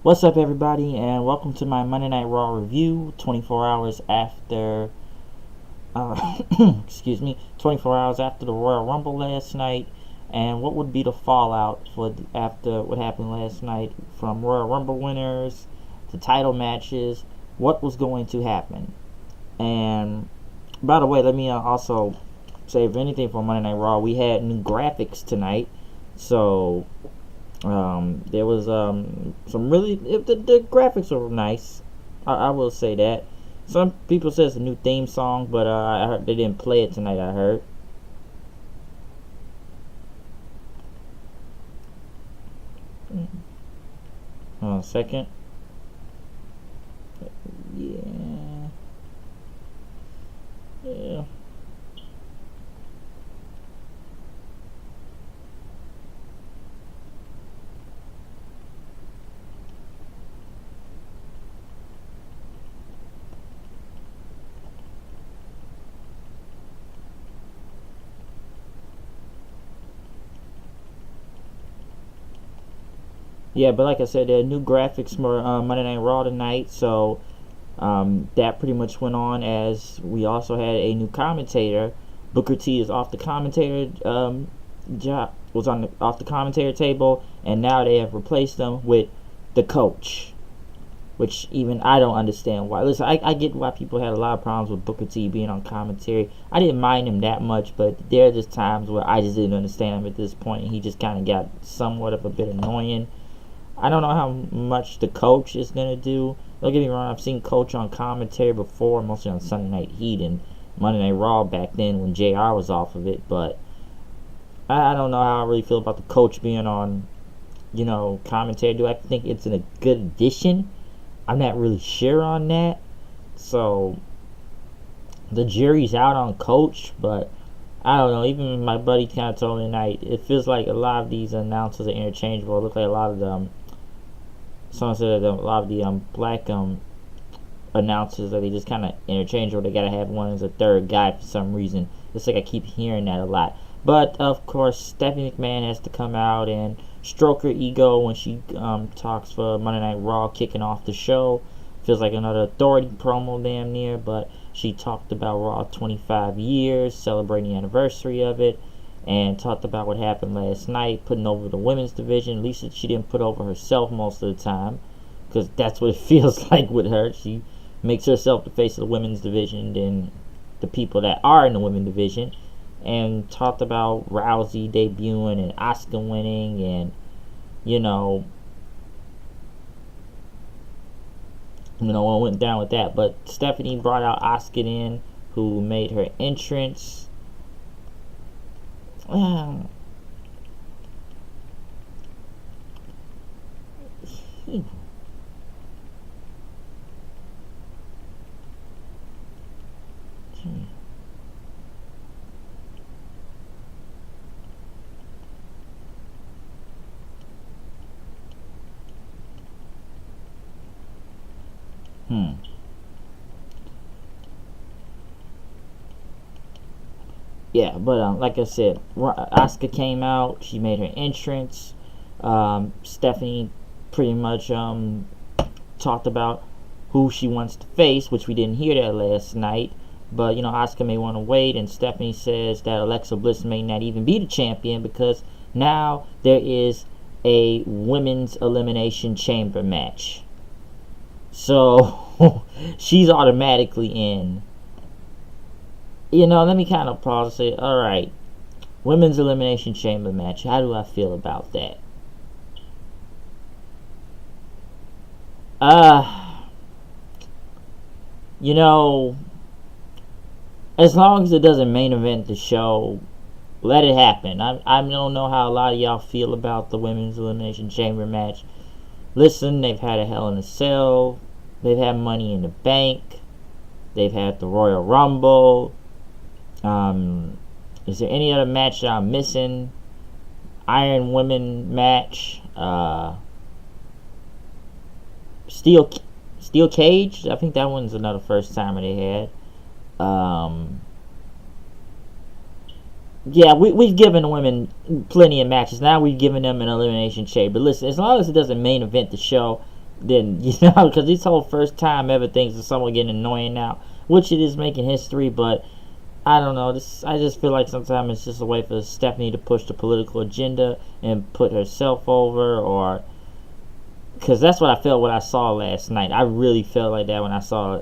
What's up, everybody, and welcome to my Monday Night Raw review. 24 hours after, excuse me, 24 hours after the Royal Rumble last night, and what would be the fallout after what happened last night, from Royal Rumble winners to title matches. What was going to happen? And by the way, let me also say, if anything, for Monday Night Raw, we had new graphics tonight, so. There was some really the graphics were nice. I will say that. Some people say it's a new theme song, but I heard they didn't play it tonight. I heard. Hold on a second. Yeah. Yeah. Yeah, but like I said, there are new graphics for Monday Night Raw tonight, so that pretty much went on. As we also had a new commentator. Booker T is off the commentator job, was on off the commentator table, and now they have replaced him with the coach, which even I don't understand why. Listen, I get why people had a lot of problems with Booker T being on commentary. I didn't mind him that much, but there are just times where I just didn't understand him at this point, and he just kind of got somewhat of a bit annoying. I don't know how much the coach is going to do. Don't get me wrong, I've seen Coach on commentary before, mostly on Sunday Night Heat and Monday Night Raw back then when JR was off of it, but I don't know how I really feel about the coach being on, commentary. Do I think it's a good addition? I'm not really sure on that. So, the jury's out on Coach, but I don't know. Even my buddy kind of told me tonight, it feels like a lot of these announcers are interchangeable. It looks like a lot of them. Someone said that a lot of the black announcers, that they just kind of interchangeable. They gotta have one as a third guy for some reason. It's like I keep hearing that a lot. But of course, Stephanie McMahon has to come out and stroke her ego when she talks for Monday Night Raw, kicking off the show. Feels like another authority promo, damn near. But she talked about Raw 25 years, celebrating the anniversary of it, and talked about what happened last night, putting over the women's division. At least she didn't put over herself most of the time, because that's what it feels like with her. She makes herself the face of the women's division than the people that are in the women's division. And talked about Rousey debuting and Asuka winning, and what went down with that. But Stephanie brought out Asuka in, who made her entrance. Hmm. Yeah, but like I said, Asuka came out. She made her entrance. Stephanie pretty much talked about who she wants to face, which we didn't hear that last night. But Asuka may want to wait, and Stephanie says that Alexa Bliss may not even be the champion, because now there is a women's elimination chamber match. So she's automatically in. Let me kind of pause and say, alright, women's elimination chamber match. How do I feel about that? As long as it doesn't main event the show, let it happen. I don't know how a lot of y'all feel about the women's elimination chamber match. Listen, they've had a Hell in a Cell. They've had Money in the Bank. They've had the Royal Rumble. Is there any other match that I'm missing? Iron Women match. Steel Cage. I think that one's another first timer they had. Yeah, we've given the women plenty of matches. Now we've given them an elimination chamber. Listen, as long as it doesn't main event the show, then, you know, because these whole first time ever things are somewhat getting annoying now, which it is making history, but I don't know. I just feel like sometimes it's just a way for Stephanie to push the political agenda and put herself over, or because that's what I felt when I saw last night. I really felt like that when I saw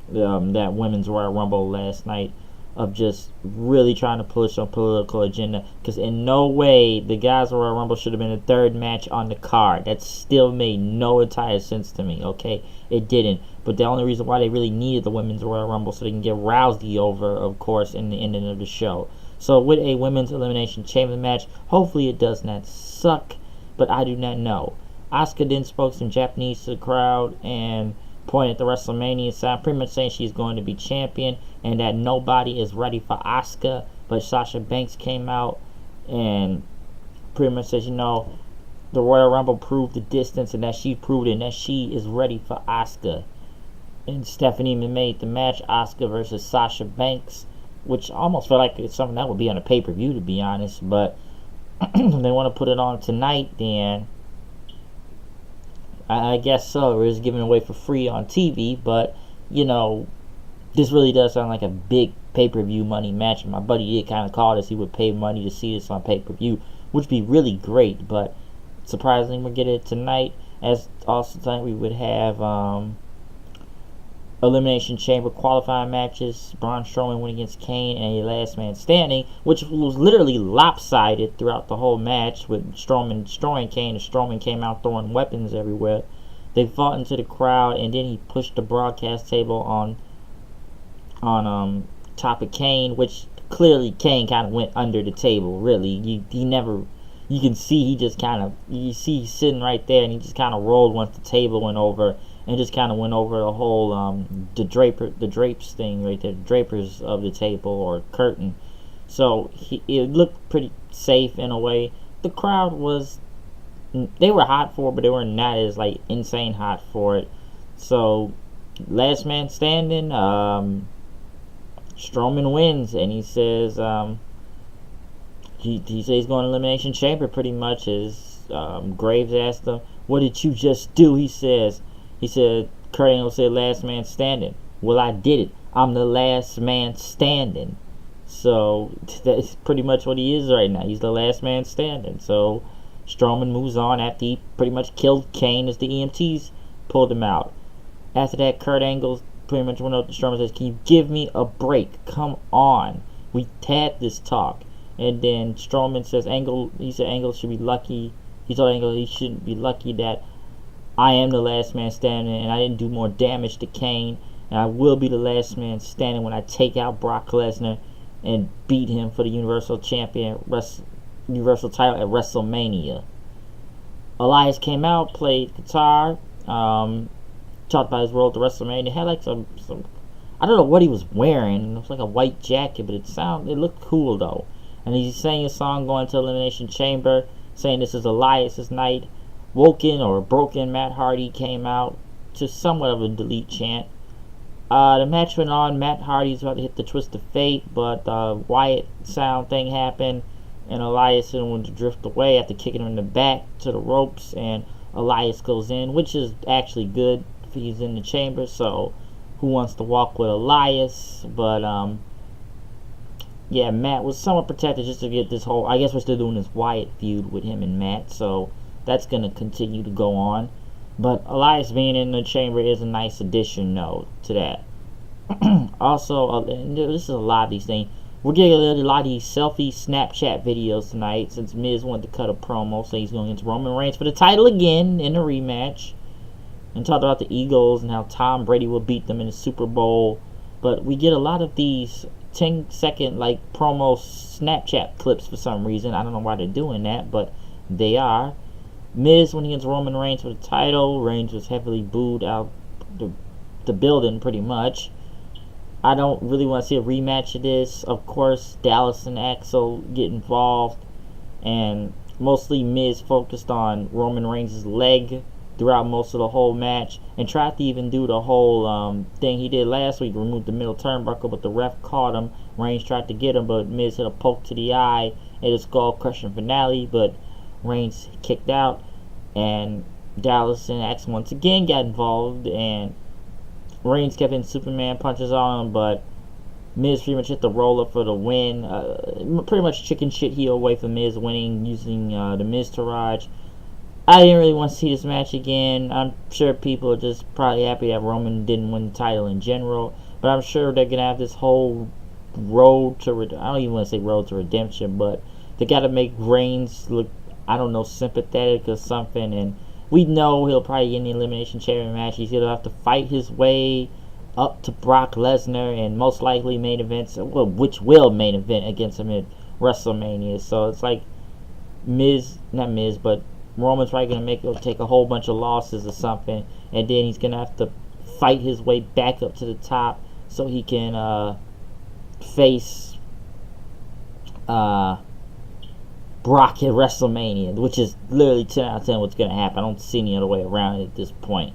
that women's Royal Rumble last night, of just really trying to push a political agenda. Because in no way the guys' Royal Rumble should have been the third match on the card. That still made no entire sense to me. Okay, it didn't. But the only reason why they really needed the women's Royal Rumble so they can get Rousey over, of course, in the ending of the show. So with a women's elimination chamber match, hopefully it does not suck, but I do not know. Asuka then spoke some Japanese to the crowd and pointed at the WrestleMania sign, pretty much saying she's going to be champion and that nobody is ready for Asuka. But Sasha Banks came out and pretty much says, you know, the Royal Rumble proved the distance and that she proved it and that she is ready for Asuka. And Stephanie made the match, Asuka versus Sasha Banks, which almost felt like it's something that would be on a pay-per-view, to be honest. But they want to put it on tonight, then I guess so. We're just giving it away for free on TV, but, you know, this really does sound like a big pay-per-view money match. My buddy did kind of call this. He would pay money to see this on pay-per-view, which would be really great, but surprisingly, we're getting it tonight. As also tonight, we would have Elimination Chamber qualifying matches. Braun Strowman went against Kane and a last man standing, which was literally lopsided throughout the whole match, with Strowman destroying Kane, and Strowman came out throwing weapons everywhere. They fought into the crowd, and then he pushed the broadcast table on top of Kane, which clearly Kane kind of went under the table. Really, he never. You can see he just kind of, you see he's sitting right there, and he just kind of rolled once the table went over. And just kind of went over the whole the drapes thing right there, the drapers of the table or curtain. So it looked pretty safe in a way. The crowd they were hot for it, but they were not as like insane hot for it. So last man standing, Strowman wins, and he says he says he's going to Elimination Chamber pretty much. As Graves asked him, "What did you just do?" He said, Kurt Angle said, "Last man standing." Well, I did it. I'm the last man standing. So that's pretty much what he is right now. He's the last man standing. So Strowman moves on after he pretty much killed Kane as the EMTs pulled him out. After that, Kurt Angle pretty much went up to Strowman and says, "Can you give me a break? Come on. We had this talk." And then Strowman says, Angle should be lucky. He told Angle he shouldn't be lucky that I am the last man standing and I didn't do more damage to Kane, and I will be the last man standing when I take out Brock Lesnar and beat him for the Universal title at WrestleMania. Elias came out, played guitar, talked about his role at the WrestleMania. Had like some I don't know what he was wearing. It was like a white jacket, but it looked cool though. And he sang a song going to Elimination Chamber, saying this is Elias's night. Woken or Broken Matt Hardy came out to somewhat of a delete chant. The match went on. Matt Hardy's about to hit the twist of fate, but Wyatt sound thing happened, and Elias wanted to drift away after kicking him in the back to the ropes, and Elias goes in, which is actually good if he's in the chamber. So who wants to walk with Elias? But yeah, Matt was somewhat protected just to get this whole, I guess we're still doing this Wyatt feud with him and Matt, so that's going to continue to go on. But Elias being in the chamber is a nice addition, though, to that. Also, this is a lot of these things. We're getting a lot of these selfie Snapchat videos tonight, since Miz wanted to cut a promo, so he's going into Roman Reigns for the title again in a rematch. And talked about the Eagles and how Tom Brady will beat them in the Super Bowl. But we get a lot of these 10-second like promo Snapchat clips for some reason. I don't know why they're doing that, but they are. Miz went against Roman Reigns for the title. Reigns was heavily booed out the building pretty much. I don't really want to see a rematch of this. Of course, Dallas and Axel get involved, and mostly Miz focused on Roman Reigns' leg throughout most of the whole match, and tried to even do the whole thing he did last week, remove the middle turnbuckle, but the ref caught him. Reigns tried to get him, but Miz hit a poke to the eye at a skull crushing finale, but Reigns kicked out, and Dallas and X once again got involved, and Reigns kept hitting Superman punches on him, but Miz pretty much hit the roll up for the win. Pretty much chicken shit heel away from Miz winning using the Miz Taraj. I didn't really want to see this match again. I'm sure people are just probably happy that Roman didn't win the title in general, but I'm sure they're gonna have this whole road to I don't even want to say road to redemption, but they got to make Reigns look, I don't know, sympathetic or something. And we know he'll probably get in the Elimination Chamber match. He's gonna have to fight his way up to Brock Lesnar and most likely main events, well, which will main event against him at WrestleMania. So it's like not Miz, but Roman's probably gonna take a whole bunch of losses or something, and then he's gonna have to fight his way back up to the top so he can face Brock at WrestleMania, which is literally 10 out of 10 what's gonna happen. I don't see any other way around it at this point.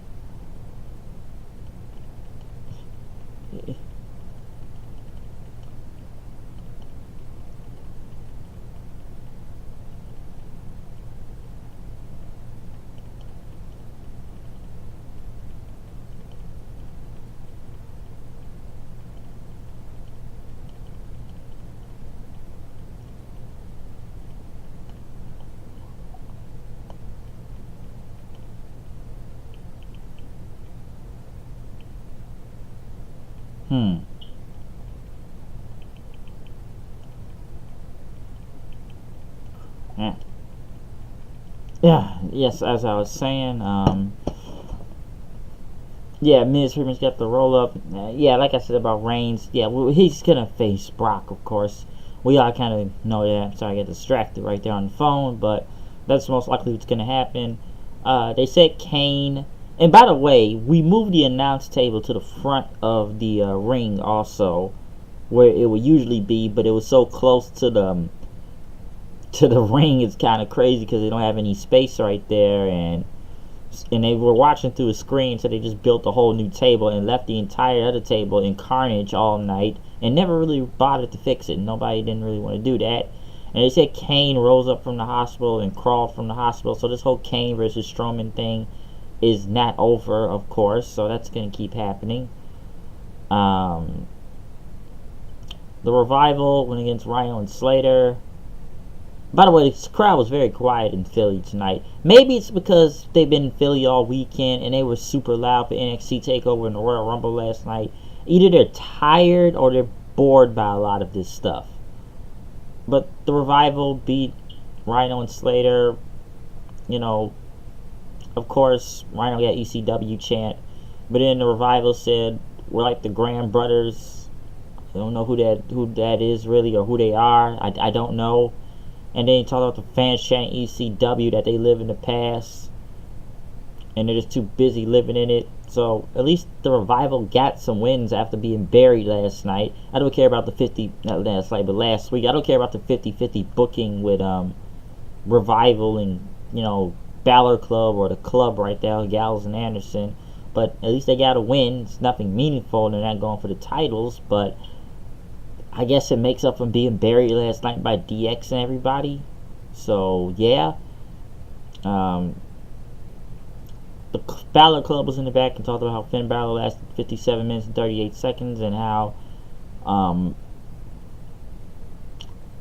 Yeah, yes, as I was saying, yeah, Miz pretty much got the roll up. Yeah, like I said about Reigns, yeah, he's gonna face Brock, of course. We all kind of know that. Sorry, I get distracted right there on the phone, but that's most likely what's gonna happen. They said Kane, and by the way, we moved the announce table to the front of the ring also, where it would usually be, but it was so close to the ring, it's kind of crazy because they don't have any space right there, and they were watching through a screen, so they just built a whole new table and left the entire other table in carnage all night and never really bothered to fix it. Nobody didn't really want to do that. And they said Kane rose up from the hospital and crawled from the hospital, so this whole Kane versus Strowman thing is not over, of course, so that's going to keep happening. The Revival went against Rhino and Slater. By the way, this crowd was very quiet in Philly tonight. Maybe it's because they've been in Philly all weekend and they were super loud for NXT TakeOver and the Royal Rumble last night. Either they're tired or they're bored by a lot of this stuff. But the Revival beat Rhino and Slater. You know, of course, Rhino got ECW chant. But then the Revival said, we're like the Graham brothers. I don't know who that is really or who they are. I don't know. And then he talked about the fans chanting ECW, that they live in the past and they're just too busy living in it. So at least the Revival got some wins after being buried last night. I don't care about the not last night, but last week. I don't care about the 50-50 booking with Revival and, you know, Balor Club or the club right there, Gallows and Anderson. But at least they got a win. It's nothing meaningful. They're not going for the titles, but I guess it makes up for being buried last night by DX and everybody. So, yeah. The Balor Club was in the back and talked about how Finn Balor lasted 57 minutes and 38 seconds and how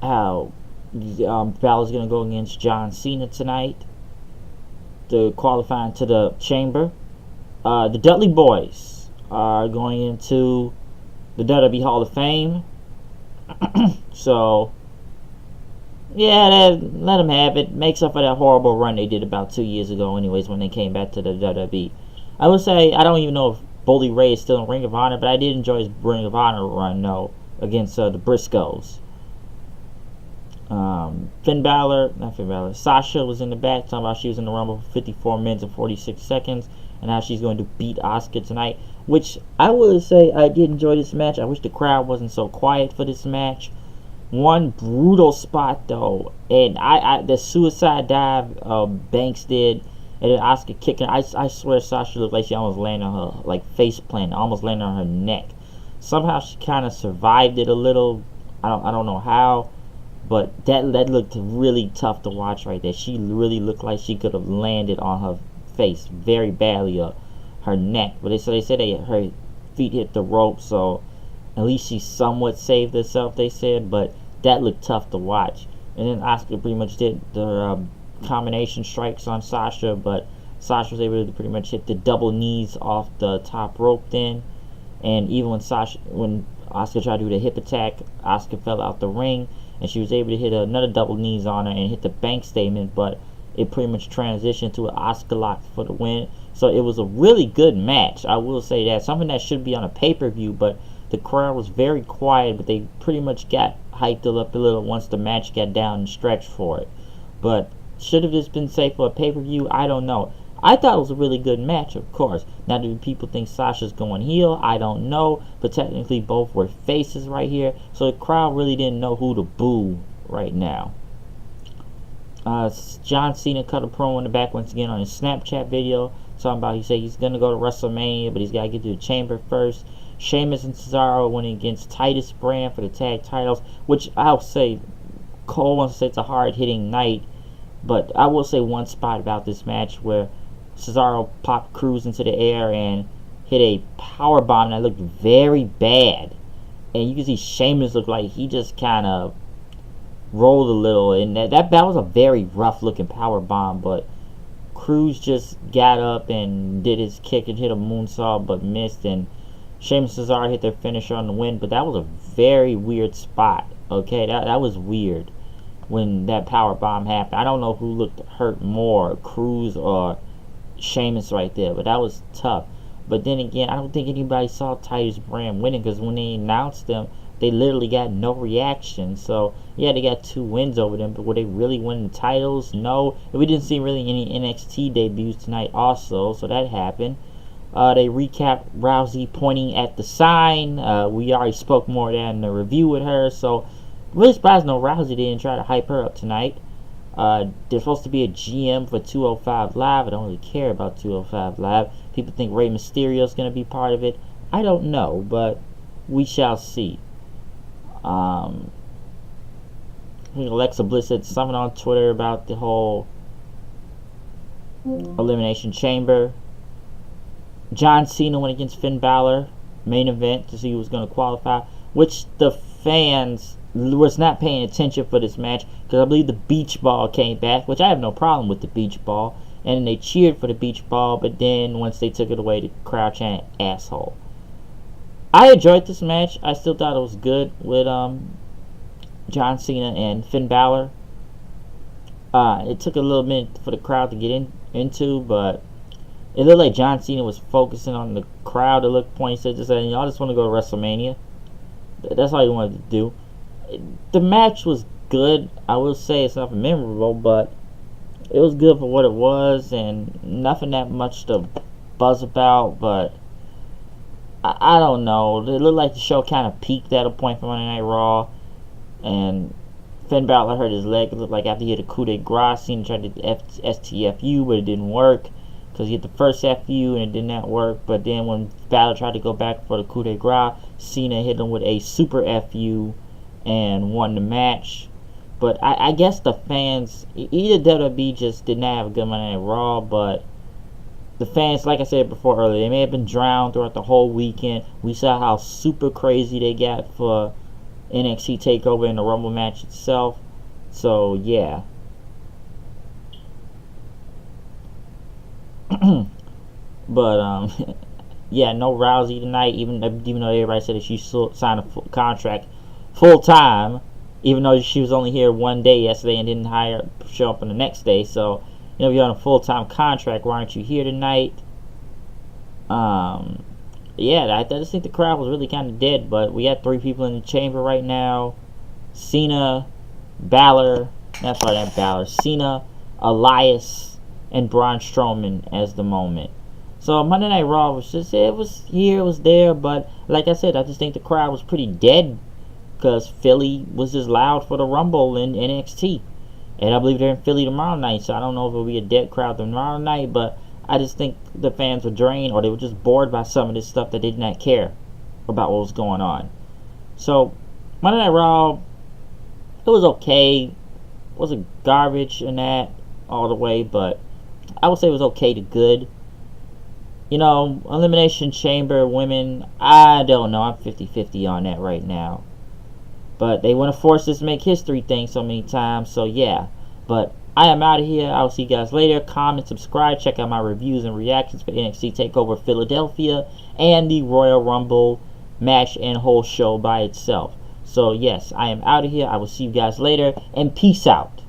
Balor's going to go against John Cena tonight to qualify into the Chamber. The Dudley Boys are going into the WWE Hall of Fame. So, yeah, let them have it. Makes up for that horrible run they did about 2 years ago anyways when they came back to the WWE. I would say, I don't even know if Bully Ray is still in Ring of Honor, but I did enjoy his Ring of Honor run, though, against the Briscoes. Sasha was in the back, talking about she was in the Rumble for 54 minutes and 46 seconds, and how she's going to beat Asuka tonight. Which I would say I did enjoy this match. I wish the crowd wasn't so quiet for this match. One brutal spot though, and the suicide dive Banks did, and then Asuka kicking. I swear Sasha looked like she almost landed on her like face plant, almost landed on her neck. Somehow she kind of survived it a little. I don't know how, but that looked really tough to watch right there. She really looked like she could have landed on her face very badly, her neck. But they said her feet hit the rope, so at least she somewhat saved herself, they said. But that looked tough to watch. And then Asuka pretty much did the combination strikes on Sasha, but Sasha was able to pretty much hit the double knees off the top rope then. And even when Asuka tried to do the hip attack, Asuka fell out the ring, and she was able to hit another double knees on her and hit the bank statement, but it pretty much transitioned to an Asuka lock for the win. So it was a really good match, I will say that. Something that should be on a pay-per-view, but the crowd was very quiet, but they pretty much got hyped up a little once the match got down and stretched for it. But should have this been safe for a pay-per-view? I don't know. I thought it was a really good match, of course. Now, do people think Sasha's going heel? I don't know. But technically, both were faces right here. So the crowd really didn't know who to boo right now. John Cena cut a promo in the back once again on his Snapchat video. Talking about, he said he's going to go to WrestleMania, but he's got to get to the Chamber first. Sheamus and Cesaro went against Titus Brand for the tag titles, which I'll say, Cole wants to say it's a hard-hitting night. But I will say one spot about this match where Cesaro popped Cruz into the air and hit a power bomb that looked very bad. And you can see Sheamus looked like he just kind of rolled a little. And that was a very rough looking power bomb. But Cruz just got up and did his kick and hit a moonsault but missed. And Sheamus and Cesaro hit their finisher on the win. But that was a very weird spot. Okay, that was weird when that power bomb happened. I don't know who looked hurt more, Cruz or Sheamus right there, but that was tough. But then again, I don't think anybody saw Titus Brand winning, because when they announced them, they literally got no reaction. So yeah, they got 2 wins over them, but were they really winning the titles? No. And we didn't see really any NXT debuts tonight also, so that happened. They recapped Rousey pointing at the sign. We already spoke more of that in the review with her, so really surprised no Rousey didn't try to hype her up tonight. There's supposed to be a GM for 205 Live. I don't really care about 205 Live. People think Rey Mysterio is going to be part of it. I don't know, but we shall see. I think Alexa Bliss said something on Twitter about the whole Elimination Chamber. John Cena went against Finn Balor, main event, to see who was going to qualify, which the fans was not paying attention for this match, because I believe the beach ball came back, which I have no problem with the beach ball, and they cheered for the beach ball, but then once they took it away, the crowd chanted asshole. I enjoyed this match. I still thought it was good with John Cena and Finn Balor. It took a little minute for the crowd to get into, but it looked like John Cena was focusing on the crowd. It looked point. He said, I just want to go to WrestleMania. That's all he wanted to do. The match was good. I will say it's not memorable, but it was good for what it was, and nothing that much to buzz about. But I don't know. It looked like the show kind of peaked at a point for Monday Night Raw, and Finn Balor hurt his leg. It looked like after he hit a coup de grace, Cena tried to STFU, but it didn't work, because he hit the first FU and it did not work. But then when Balor tried to go back for the coup de grace, Cena hit him with a super FU and won the match. But I guess the fans, either WWE just did not have a good Monday Night Raw, but the fans, like I said before earlier, they may have been drowned throughout the whole weekend. We saw how super crazy they got for NXT TakeOver in the Rumble match itself. So yeah. But yeah, no Rousey tonight, even though everybody said that she signed a contract full time, even though she was only here one day yesterday and didn't show up on the next day. So, you know, if you're on a full-time contract, why aren't you here tonight? Yeah, I just think the crowd was really kind of dead, but we got 3 people in the chamber right now. Cena, Balor, Cena, Elias, and Braun Strowman as the moment. So Monday Night Raw was just, it was here, it was there, but like I said, I just think the crowd was pretty dead, because Philly was just loud for the Rumble in NXT. And I believe they're in Philly tomorrow night, so I don't know if it'll be a dead crowd tomorrow night, but I just think the fans were drained, or they were just bored by some of this stuff that they did not care about what was going on. So, Monday Night Raw, it was okay. It wasn't garbage in that all the way, but I would say it was okay to good. You know, Elimination Chamber women, I don't know. I'm 50-50 on that right now. But they want to force us to make history thing so many times, so yeah. But I am out of here. I'll see you guys later. Comment, subscribe, check out my reviews and reactions for NXT TakeOver Philadelphia and the Royal Rumble match and whole show by itself. So yes, I am out of here. I will see you guys later, and peace out.